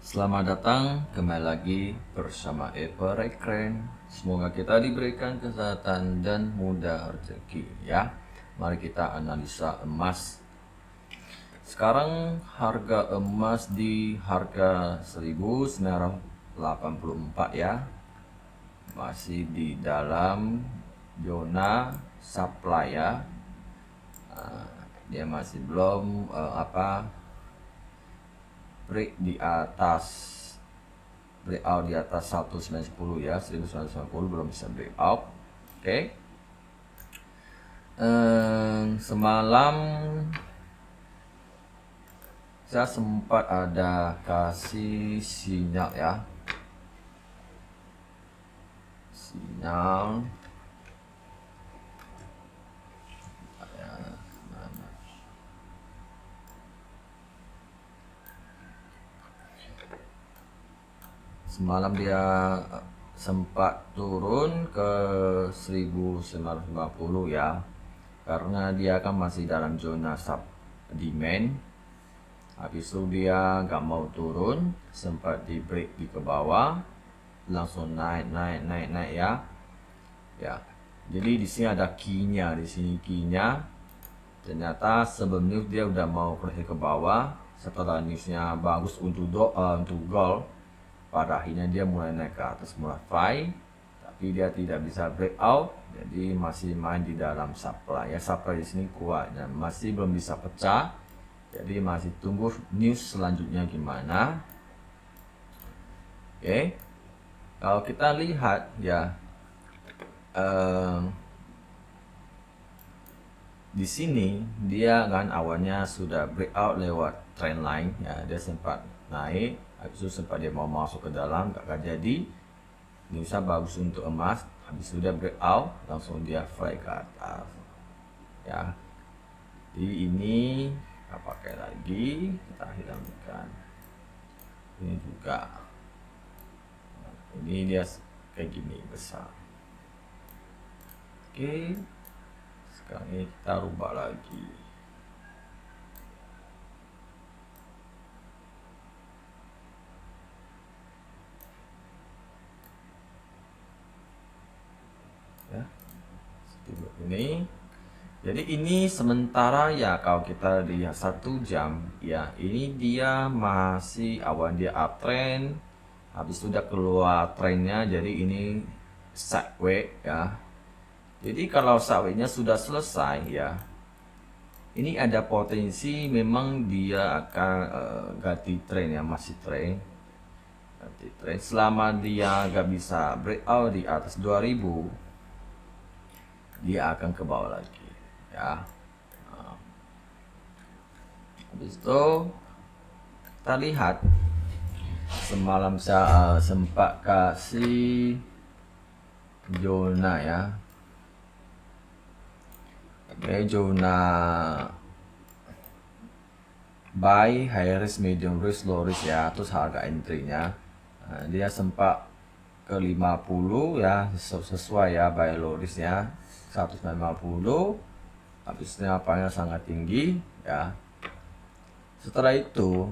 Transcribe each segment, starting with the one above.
Selamat datang kembali lagi bersama Eva Rekren. Semoga kita diberikan kesehatan dan mudah rezeki ya. Mari kita analisa emas. Sekarang harga emas di harga 1984 ya. Masih di dalam zona supply ya. Dia masih belum break di atas breakout di atas 1910 ya, 1990 belum bisa breakout. Oke. Semalam saya sempat ada kasih sinyal ya, sinyal semalam dia sempat turun ke 1950 ya, karena dia kan masih dalam zona sub demand. Habis itu dia nggak mau turun, sempat di break di ke bawah, langsung naik ya. Ya, jadi di sini ada key-nya, di sini key-nya. Ternyata sebelumnya dia udah mau ke bawah. Setelah newsnya bagus untuk gold, pada akhirnya dia mulai naik ke atas, mulai fly, tapi dia tidak bisa breakout, jadi masih main di dalam supply ya. Supply di sini kuat dan masih belum bisa pecah, jadi masih tunggu news selanjutnya gimana. Oke, kalau kita lihat ya, di sini dia kan awalnya sudah breakout lewat trendline ya, dia sempat naik, habis itu sempat dia mau masuk ke dalam, gak jadi. Newsnya bagus untuk emas, habis itu dia breakout, langsung dia fly ke atas ya. Jadi ini kita pakai lagi, kita hilangkan ini juga. Ini dia kayak gini besar. Oke, sekarang ini kita rubah lagi. Ya, seperti ini. Jadi ini sementara ya, kalau kita lihat 1 jam ya, ini dia masih awal dia uptrend, habis sudah keluar trennya, jadi ini sideways ya. Jadi kalau sideways-nya sudah selesai ya, ini ada potensi memang dia akan ganti trend ya, masih trend ganti trend. Selama dia nggak bisa breakout di atas 2000, dia akan ke bawah lagi ya. Habis itu kita lihat semalam saya sempat kasih zona ya. Oke, zona buy, high risk, medium risk, low risk ya, terus harga entry-nya. Nah, dia sempat ke 50 ya, sesuai ya, buy low risk ya 150, habisnya apanya sangat tinggi ya. Setelah itu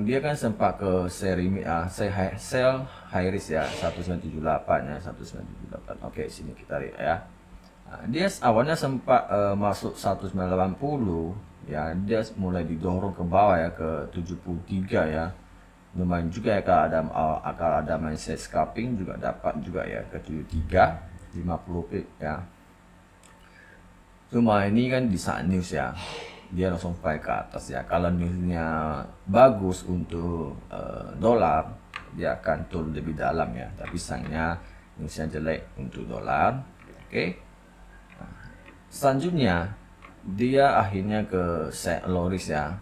dia kan sempat ke sell high risk ya, 1978 ya, 1978. Oke, sini kita lihat ya. Nah, dia awalnya sempat masuk 1980 ya, dia mulai didorong ke bawah ya, ke 73 ya. Lumayan juga ya, kalau ada mindset scalping juga dapat juga ya, ke 73, 50 pip ya. Cuma ini kan di saat news ya, dia langsung fly ke atas ya. Kalau newsnya bagus untuk dolar, dia akan turun lebih dalam ya. Tapi sayangnya newsnya jelek untuk dolar. Oke. Nah, selanjutnya dia akhirnya ke low risk ya,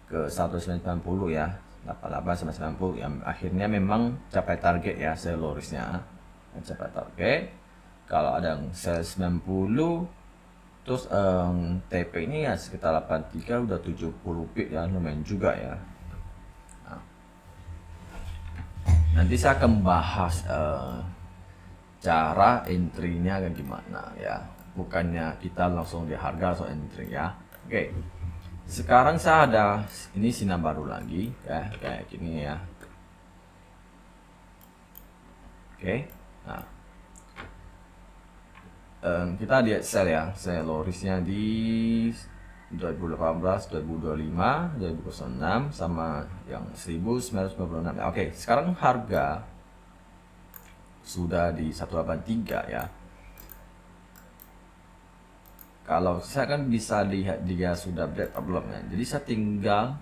ke 190 ya, 88 sampai 90 yang akhirnya memang capai target ya, sell low risknya capai target. Kalau ada yang sell 90, terus TP ini ya sekitar 83, udah 70 pip ya, lumayan juga ya. Nah, nanti saya akan bahas cara entry-nya kan gimana ya, bukannya kita langsung di harga atau entry ya. Oke. Sekarang saya ada ini sinar baru lagi ya, kayak gini ya. Oke. Nah, kita lihat sel ya, sel lorisnya di 2018, 2025, 2006 sama yang 1996. Oke, sekarang harga sudah di 183 ya. Kalau saya kan bisa lihat dia sudah break atau belum ya. Jadi saya tinggal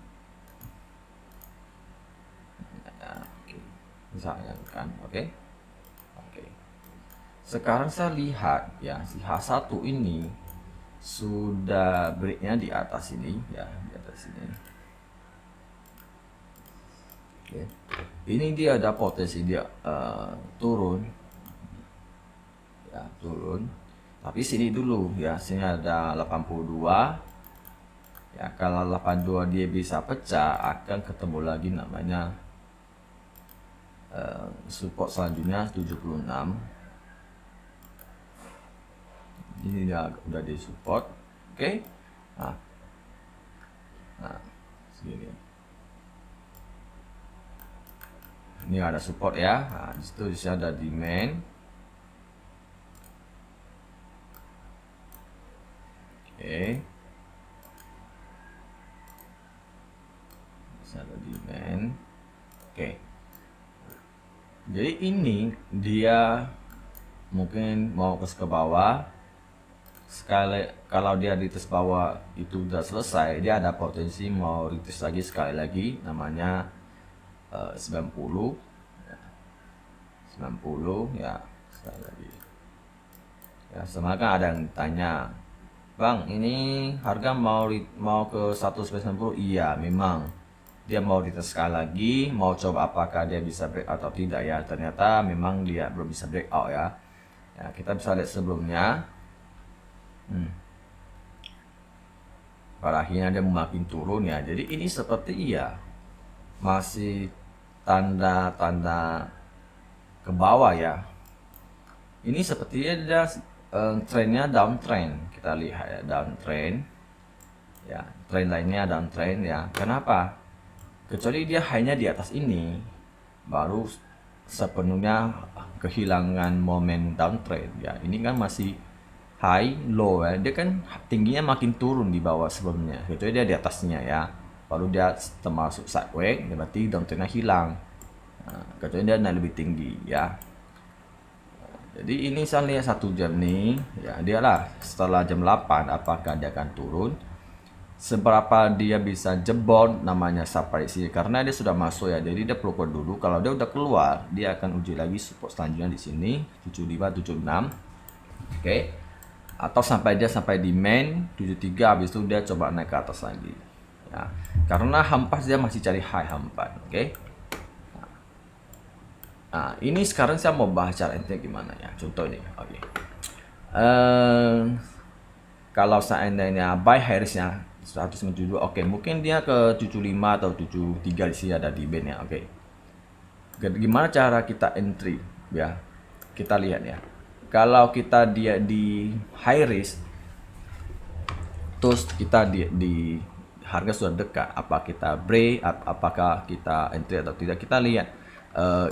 misalnya kan, oke. Sekarang saya lihat ya, si H1 ini sudah breaknya di atas ini ya, di atas ini. Oke. Ini dia ada potensi dia turun ya, turun. Tapi sini dulu ya, sini ada 82 ya. Kalau 82 dia bisa pecah, akan ketemu lagi namanya support selanjutnya 76. Ini dia udah di support, oke. Nah, segini. Ini ada support ya. Nah, di situ ada demand. Oke. Bisa ada demand. Oke. Jadi ini dia mungkin mau ke bawah. Sekali kalau dia retest bawah itu udah selesai, dia ada potensi mau retest lagi sekali lagi namanya 90 ya. 90 ya, sekali lagi ya. Semakin ada yang tanya, Bang, ini harga mau ke 190. Iya, memang dia mau retest sekali lagi, mau coba apakah dia bisa break atau tidak ya. Ternyata memang dia belum bisa breakout ya. Ya, kita bisa lihat sebelumnya. Pada akhirnya dia makin turun ya. Jadi ini seperti masih tanda-tanda ke bawah ya. Ini sepertinya dia trennya downtrend. Kita lihat ya, downtrend ya, tren lainnya downtrend ya. Kenapa? Kecuali dia hanya di atas ini, baru sepenuhnya kehilangan momen downtrend ya. Ini kan masih high low ya, dia kan tingginya makin turun di bawah sebelumnya, kecuali dia di atasnya ya, baru dia termasuk sideways, berarti downtrendnya hilang. Nah, kecuali dia naik lebih tinggi ya. Jadi ini saya lihat 1 jam nih ya, dia lah setelah jam 8 apakah dia akan turun, seberapa dia bisa jebol namanya sampai sini, karena dia sudah masuk ya. Jadi dia perlu keluar dulu. Kalau dia udah keluar, dia akan uji lagi support selanjutnya di sini 75 76. Oke. Atau sampai di main 73, habis itu dia coba naik ke atas lagi ya. Karena hampas dia masih cari high hampas, oke. Nah, ini sekarang saya mau bahas cara ente gimana ya. Contoh ini, oke. Kalau seandainya buy high risk-nya 192, oke, mungkin dia ke 75 atau 73 di sini ada di band ya, oke. Gimana cara kita entry ya? Kita lihat ya. Kalau kita dia di high risk, terus kita di harga sudah dekat, apa kita break, apakah kita entry atau tidak, kita lihat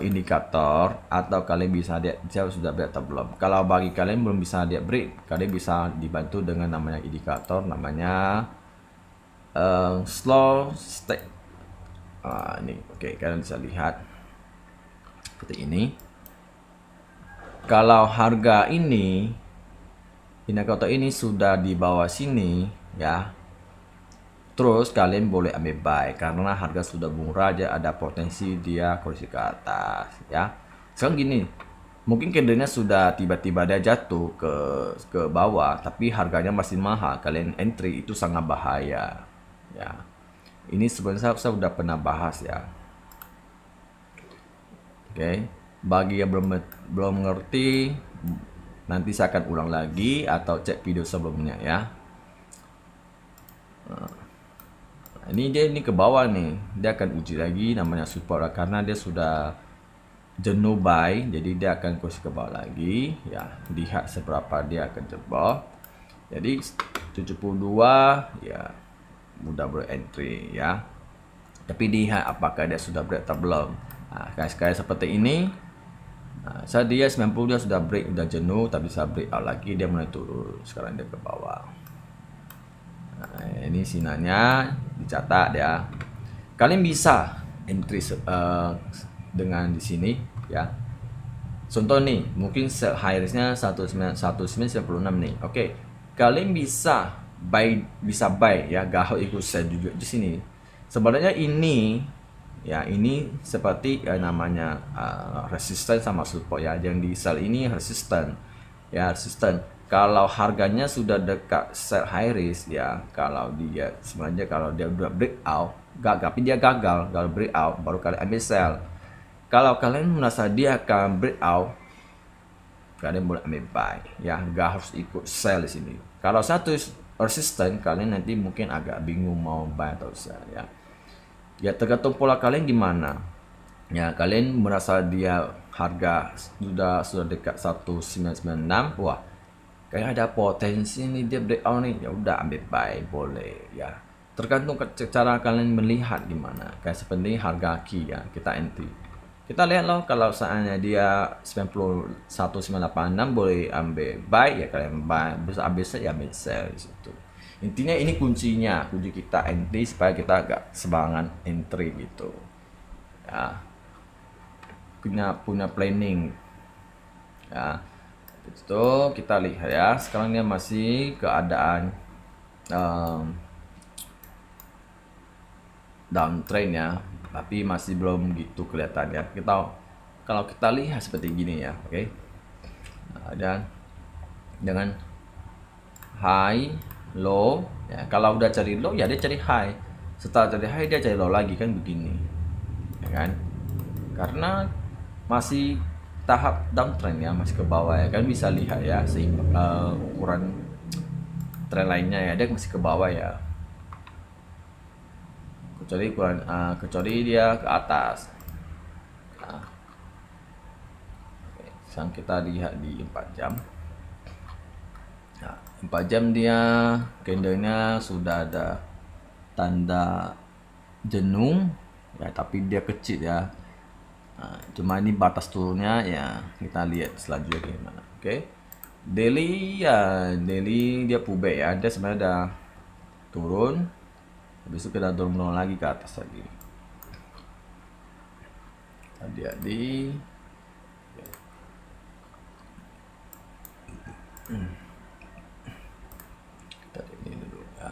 indikator, atau kalian bisa lihat dia sudah break atau belum. Kalau bagi kalian belum bisa lihat break, kalian bisa dibantu dengan namanya indikator, namanya slow stack. Ini oke, kalian bisa lihat seperti ini. Kalau harga ini, indikator ini sudah di bawah sini ya, terus kalian boleh ambil buy karena harga sudah murah aja, ada potensi dia koreksi ke atas ya. Sekarang gini, mungkin candlenya sudah tiba-tiba dia jatuh ke bawah, tapi harganya masih mahal, kalian entry itu sangat bahaya ya. Ini sebenarnya saya sudah pernah bahas ya. Oke. Bagi yang belum ngerti, nanti saya akan ulang lagi atau cek video sebelumnya ya. Ini dia ke bawah nih, dia akan uji lagi namanya support karena dia sudah jenuh buy, jadi dia akan kursi ke bawah lagi ya. Lihat seberapa dia akan jebol. Jadi 72 ya, mudah break entry ya. Tapi lihat apakah dia sudah break atau belum. Sekali seperti ini. Saat dia 90 dia sudah break, sudah jenuh, tapi bisa break out lagi, dia mulai turun. Sekarang dia ke bawah. Ini sinarnya dicatat ya. Kalian bisa entry dengan di sini ya. Contoh nih, mungkin high risknya 1996 nih. Oke. Kalian bisa buy ya, gahau ikut sell juga di sini. Sebenarnya ini ya, ini seperti namanya resisten sama support ya. Yang di sell ini resisten ya, resisten. Kalau harganya sudah dekat sell high risk ya, kalau dia sebenarnya kalau dia udah breakout, tapi dia gagal, kalau breakout baru kalian ambil sell. Kalau kalian merasa dia akan breakout, kalian boleh ambil buy ya, nggak harus ikut sell di sini. Kalau satu resisten, kalian nanti mungkin agak bingung mau buy atau sell ya. Ya tergantung pola kalian gimana. Ya kalian merasa dia harga sudah dekat 1996, wah kayak ada potensi nih dia breakout nih, ya udah ambil buy boleh ya. Tergantung cara kalian melihat gimana. Kayak seperti harga key ya, kita entry. Kita lihat loh, kalau seandainya dia 91986 boleh ambil buy ya kalian buy, bisa ambil sell ya ambil sell di situ. Intinya ini kuncinya, kunci kita entry supaya kita agak semangat entry gitu. Ya. Punya planning. Ya. Itu kita lihat ya. Sekarang dia masih keadaan downtrend ya, tapi masih belum gitu kelihatan ya. Kalau kita lihat seperti gini ya, oke. Dan dengan high, low ya. Kalau udah cari low ya dia cari high. Setelah cari high dia cari low lagi kan begini. Ya kan? Karena masih tahap downtrend ya, masih ke bawah ya kan, bisa lihat ya ukuran tren lainnya ya, dia masih ke bawah ya. Kecuali dia ke atas. Nah, sekarang kita lihat di 4 jam. Nah, 4 jam dia candlenya sudah ada tanda jenuh ya, tapi dia kecil ya. Nah, cuma ini batas turunnya ya, kita lihat selanjutnya gimana. Oke. Daily ya, daily dia pullback ya, dia sebenarnya udah turun. Habis itu kita turun lagi ke atas lagi. Tadi kita ini dulu ya.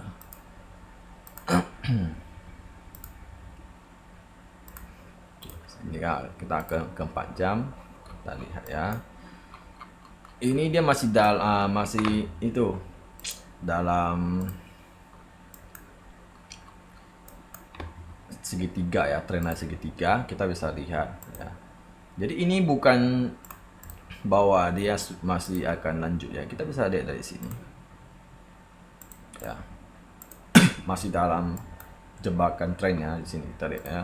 Ini ya, kita ke 4 jam, kita lihat ya. Ini dia masih masih itu dalam segitiga ya, tren segitiga, kita bisa lihat ya. Jadi ini bukan bahwa dia masih akan lanjut ya, kita bisa lihat dari sini ya. Masih dalam jebakan trennya di sini, kita lihat ya.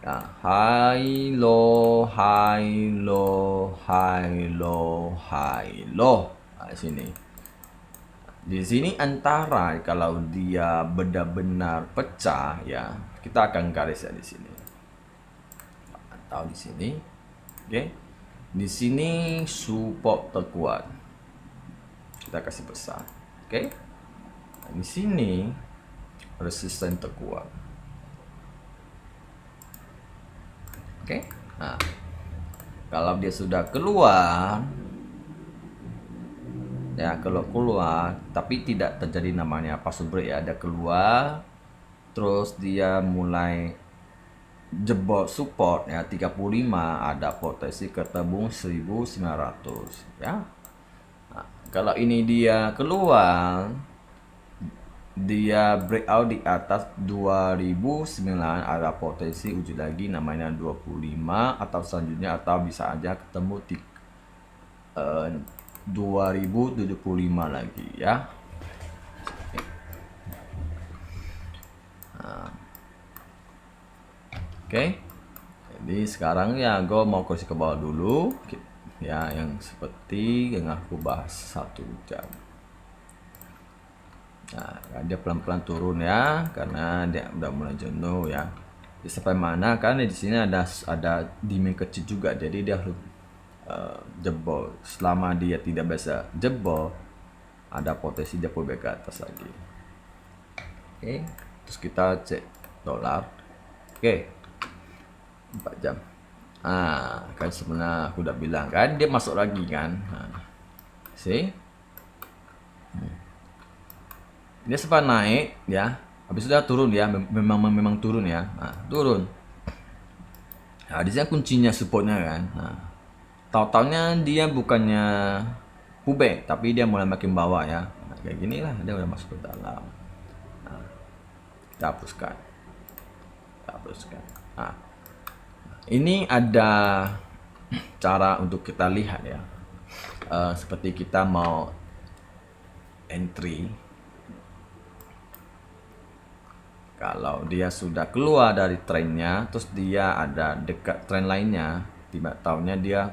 Ya, high low, high low, high low, high low. Nah, di sini. Di sini antara kalau dia benar-benar pecah ya, kita akan garis ya di sini. Atau di sini. Oke. Di sini support terkuat. Kita kasih besar. Oke. Di sini resisten terkuat. Oke. Nah, kalau dia sudah keluar ya, kalau keluar tapi tidak terjadi namanya pas break ya, ada keluar terus dia mulai jebol support ya 35, ada potensi ketemu 1900 ya. Nah, kalau ini dia keluar, dia breakout di atas 2009, ada potensi uji lagi namanya 25 atau selanjutnya, atau bisa aja ketemu di 2075 lagi ya. Nah, oke. Jadi sekarang ya gue mau kasih ke bawah dulu ya, yang seperti yang aku bahas 1 jam. Nah, dia pelan-pelan turun ya, karena dia udah mulai jenuh ya. Jadi sampai mana? Karena di sini ada demand kecil juga, jadi dia harus jebol. Selama dia tidak bisa jebol, ada potensi dia pullback ke atas lagi. Oke, terus kita cek dolar. Oke, 4 jam. Kan sebenarnya aku udah bilang kan dia masuk lagi kan. See? Dia sempat naik ya, habis itu dia turun ya, memang turun ya. Turun. Di sini kuncinya supportnya kan. Tahu-taunya dia bukannya pullback, tapi dia mulai makin bawah ya. Kayak gini lah, dia udah masuk ke dalam. Kita hapuskan. Ini ada cara untuk kita lihat ya. Seperti kita mau entry, kalau dia sudah keluar dari trennya, terus dia ada dekat tren lainnya, tiba tahunnya dia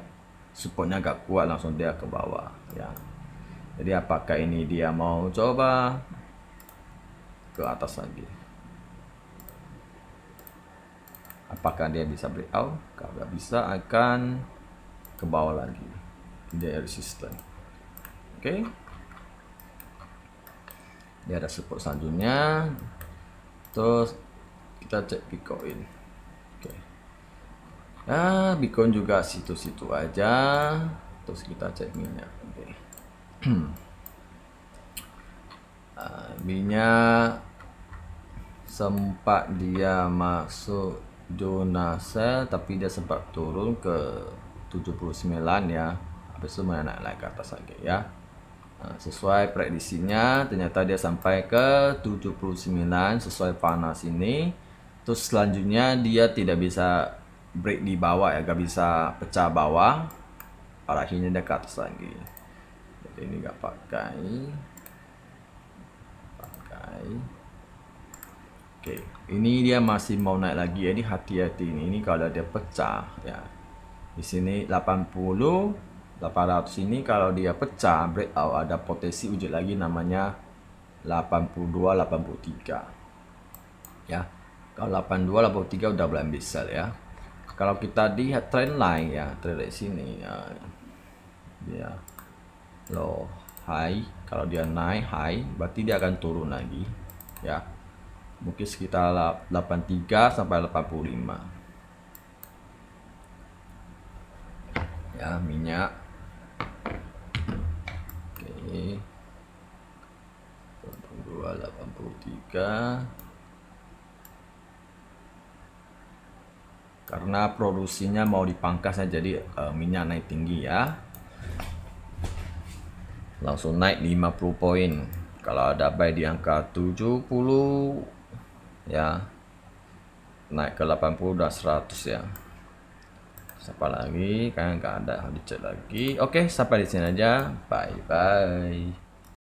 supportnya agak kuat, langsung dia ke bawah ya. Jadi apakah ini dia mau coba ke atas lagi? Apakah dia bisa breakout? Kalau nggak bisa, akan ke bawah lagi. Dia resisten. Oke. Dia ada support selanjutnya. Terus kita cek Bitcoin. Oke. Bitcoin juga situ-situ aja. Terus kita cek minyak. Oke. Minyak sempat dia masuk zona sell, tapi dia sempat turun ke 79 ya, habis itu naik ke atas lagi ya. Sesuai prediksinya ternyata dia sampai ke 79 sesuai panas ini. Terus selanjutnya dia tidak bisa break di bawah ya, gak bisa pecah bawah, akhirnya dia ke atas lagi. Jadi ini gak pakai. Oke, ini dia masih mau naik lagi. Jadi hati-hati ini kalau dia pecah ya. Di sini 80, 800 ini kalau dia pecah breakout, ada potensi wujud lagi namanya 82, 83. Ya. Kalau 82, 83 udah boleh ambil sell ya. Kalau kita lihat trend line ya, trend line sini ya. Dia low high, kalau dia naik high berarti dia akan turun lagi ya. Mungkin sekitar 83 sampai 85 ya, minyak. Oke, 82, 83. Karena produksinya mau dipangkas ya, jadi minyak naik tinggi ya, langsung naik 50 poin. Kalau ada buy di angka 70 ya, naik ke 80 udah 100 ya. Siapa lagi? Kayaknya nggak ada, harus dicek lagi. Oke, sampai di sini aja. Bye bye.